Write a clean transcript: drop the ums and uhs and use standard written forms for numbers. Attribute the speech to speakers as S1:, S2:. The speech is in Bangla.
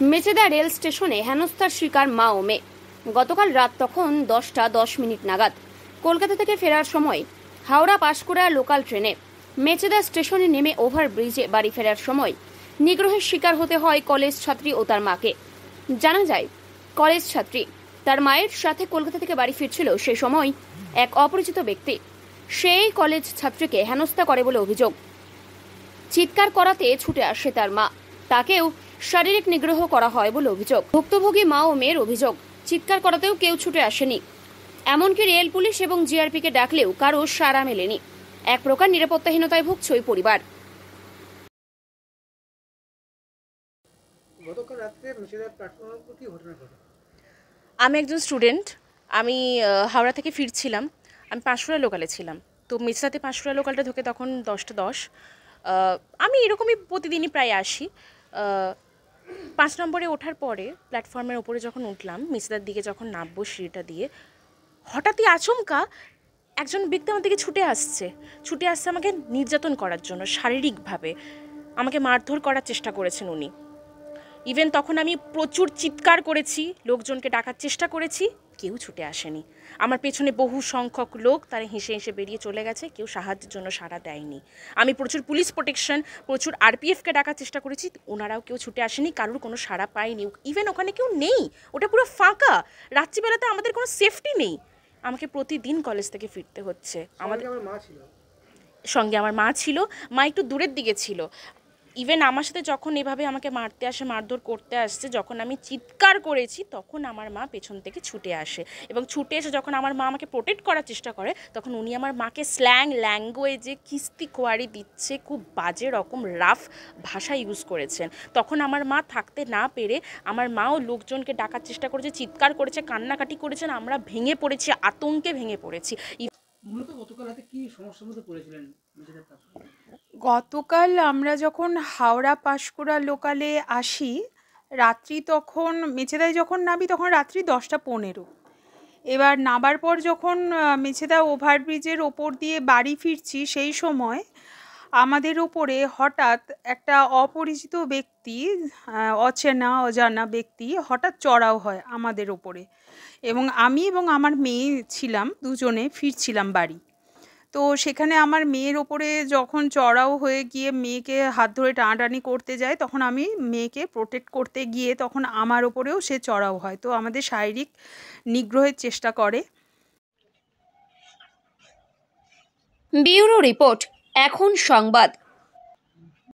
S1: মেচেদা রেল স্টেশনে হেনস্থার শিকার মা ও মেয়ে। গতকাল রাত তখন 10:10 নাগাদ কলকাতা থেকে ফেরার সময় হাওড়া পাঁশকুড়া লোকাল ট্রেনে মেচেদা স্টেশনে নেমে ওভারব্রিজে বাড়ি ফেরার সময় নিগ্রহের শিকার হতে হয় কলেজ ছাত্রী ও তার মাকে। জানা যায়, কলেজ ছাত্রী তার মায়ের সাথে কলকাতা থেকে বাড়ি ফিরছিল। সেই সময় এক অপরিচিত ব্যক্তি সেই কলেজ ছাত্রীকে হেনস্থা করে বলে অভিযোগ। চিৎকার করাতে ছুটে আসে তার মা, তাকেও শারীরিক নিগ্রহ করা হয় বলে অভিযোগ। ভুক্তভোগী মা ও মেয়ের অভিযোগ, চিৎকার করাতেও কেউ ছুটে আসেনি, এমনকি রেল পুলিশ এবং জিআরপিকে ডাকলেও কারো সাড়া মেলেনি। এক প্রকার নিরাপত্তাহীনতায় ভুগছে ওই পরিবার।
S2: আমি একজন স্টুডেন্ট। আমি হাওড়া থেকে ফিরছিলাম। আমি পাঁশকুড়া লোকালে ছিলাম। তো মেচেদাতে পাঁশকুড়া লোকালটা ঢোকে তখন 10:10। আমি এরকমই প্রতিদিনই প্রায় আসি। 5 নম্বরে ওঠার পরে প্ল্যাটফর্মের ওপরে যখন উঠলাম, মেচেদার দিকে যখন নামবো সিঁড়িটা দিয়ে, হঠাৎই আচমকা একজন ব্যক্তি আমার দিকে ছুটে আসছে আমাকে নির্যাতন করার জন্য। শারীরিকভাবে আমাকে মারধর করার চেষ্টা করেছেন উনি। ইভেন তখন আমি প্রচুর চিৎকার করেছি, লোকজনকে ডাকার চেষ্টা করেছি, কেউ ছুটে আসেনি। আমার পেছনে বহু সংখ্যক লোক তারা হেসে হেসে বেরিয়ে চলে গেছে, কেউ সাহায্যের জন্য সাড়া দেয়নি। আমি প্রচুর পুলিশ প্রোটেকশন, প্রচুর আরপিএফকে ডাকার চেষ্টা করেছি, ওনারাও কেউ ছুটে আসেনি, কারোর কোনো সাড়া পায়নি। ইভেন ওখানে কেউ নেই, ওটা পুরো ফাঁকা। রাত্রিবেলাতে আমাদের কোনো সেফটি নেই। আমাকে প্রতিদিন কলেজ থেকে ফিরতে হচ্ছে। সঙ্গে আমার মা ছিল, মা একটু দূরের দিকে ছিল। ইভেন আমার সাথে যখন এভাবে আমাকে মারতে আসে, মারধর করতে আসছে, যখন আমি চিৎকার করেছি তখন আমার মা পেছন থেকে ছুটে আসে, এবং ছুটে এসে যখন আমার মা আমাকে প্রোটেক্ট করার চেষ্টা করে তখন উনি আমার মাকে স্ল্যাং ল্যাঙ্গুয়েজে কিস্তি খোয়ারি দিচ্ছে, খুব বাজে রকম রাফ ভাষা ইউজ করেছেন। তখন আমার মা থাকতে না পেরে আমার মাও লোকজনকে ডাকার চেষ্টা করেছে, চিৎকার করেছে, কান্নাকাটি করেছেন। আমরা ভেঙে পড়েছি, আতঙ্কে ভেঙে পড়েছি।
S3: গতকাল আমরা যখন হাওড়া পাঁশকুড়া লোকালে আসি, রাত্রি তখন মেচেদায় যখন নামি তখন রাত্রি 10:15। এবার নামার পর যখন মেচেদা ওভারব্রিজের ওপর দিয়ে বাড়ি ফিরছি, সেই সময় আমাদের ওপরে হঠাৎ একটা অপরিচিত ব্যক্তি, অচেনা অজানা ব্যক্তি হঠাৎ চড়াও হয় আমাদের ওপরে, এবং আমি এবং আমার মেয়ে ছিলাম, দুজনে ফিরছিলাম বাড়ি। তো সেখানে আমার মেয়ের ওপরে যখন চড়াও হয়ে গিয়ে মেয়েকে হাত ধরে টানাটানি করতে যায়, তখন আমি মেয়েকে প্রোটেক্ট করতে গিয়ে তখন আমার ওপরেও সে চড়াও হয়। তো আমাদের শারীরিক নিগ্রহের চেষ্টা করে।
S1: ব্যুরো রিপোর্ট, এখন সংবাদ।